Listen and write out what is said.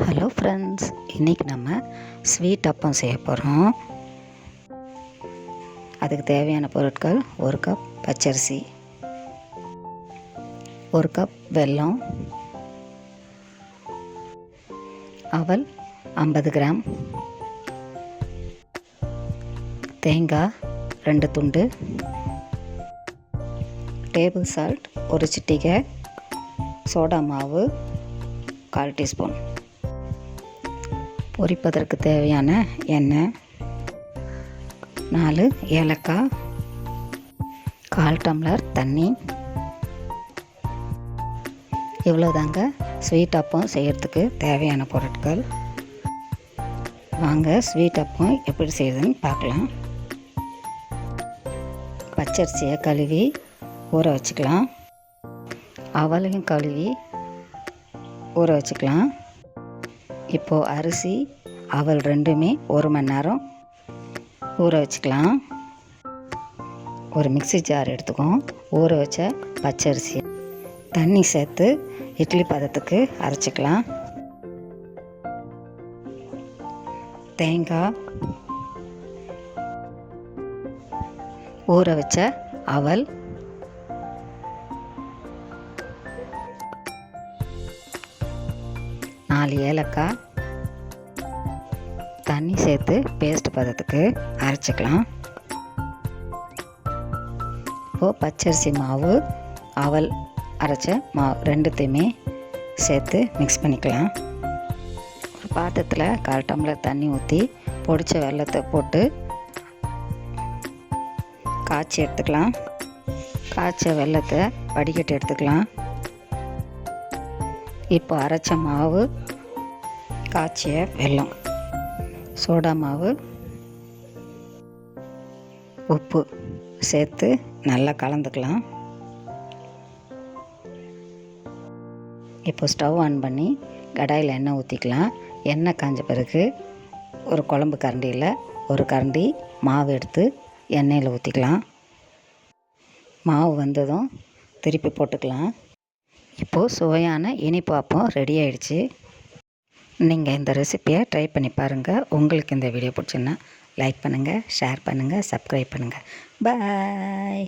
Hello friends, இன்றைக்கி நம்ம sweet அப்பம் செய்ய போகிறோம். அதுக்கு தேவையான பொருட்கள்: 1 கப் பச்சரிசி, 1 கப் வெல்லம், அவல் 50 கிராம், தேங்காய் 2 துண்டு, டேபிள் சால்ட் 1 சிட்டிகை, சோடா மாவு 1/4 டீஸ்பூன், பொரிப்பதற்கு தேவையான எண்ணெய், 4 ஏலக்காய், 1/4 டம்ளர் தண்ணி. இவ்வளோதாங்க ஸ்வீட் அப்பம் செய்கிறதுக்கு தேவையான பொருட்கள். வாங்க ஸ்வீட் அப்பம் எப்படி செய்யுதுன்னு பார்க்கலாம். பச்சரிசியை கழுவி ஊற வச்சுக்கலாம். அவலையும் கழுவி ஊற வச்சுக்கலாம். இப்போது அரிசி அவல் ரெண்டுமே 1 மணி நேரம் ஊற வச்சுக்கலாம். ஒரு மிக்ஸி ஜார் எடுத்துக்கோம். ஊற வச்ச பச்சரிசி தண்ணி சேர்த்து இட்லி பதத்துக்கு அரைச்சிக்கலாம். தேங்காய், ஊற வச்ச அவல், நாலு ஏலக்காய், தண்ணி சேர்த்து பேஸ்ட் பதத்துக்கு அரைச்சிக்கலாம். இப்போது பச்சரிசி மாவு, அவல் அரைச்ச மாவு ரெண்டுத்தையுமே சேர்த்து மிக்ஸ் பண்ணிக்கலாம். ஒரு பாத்திரத்தில் 1/4 டம்ளர் தண்ணி ஊற்றி பொடிச்ச வெல்லத்தை போட்டு காய்ச்சி எடுத்துக்கலாம். காய்ச்ச வெல்லத்தை வடிகட்டி எடுத்துக்கலாம். இப்போ அரைச்ச மாவு, காய்ச்சிய வெல்லம், சோடா மாவு, உப்பு சேர்த்து நல்லா கலந்துக்கலாம். இப்போ ஸ்டவ் ஆன் பண்ணி கடாயில் எண்ணெய் ஊற்றிக்கலாம். எண்ணெய் காஞ்ச பிறகு ஒரு குழம்பு கரண்டியில் 1 கரண்டி மாவு எடுத்து எண்ணெயில் ஊற்றிக்கலாம். மாவு வந்ததும் திருப்பி போட்டுக்கலாம். இப்போது சுவையான இனிப்பு அப்பம் ரெடி ஆயிடுச்சு. நீங்கள் இந்த ரெசிப்பியை ட்ரை பண்ணி பாருங்கள். உங்களுக்கு இந்த வீடியோ பிடிச்சுன்னா லைக் பண்ணுங்கள், ஷேர் பண்ணுங்கள், சப்ஸ்கிரைப் பண்ணுங்கள். பாய்.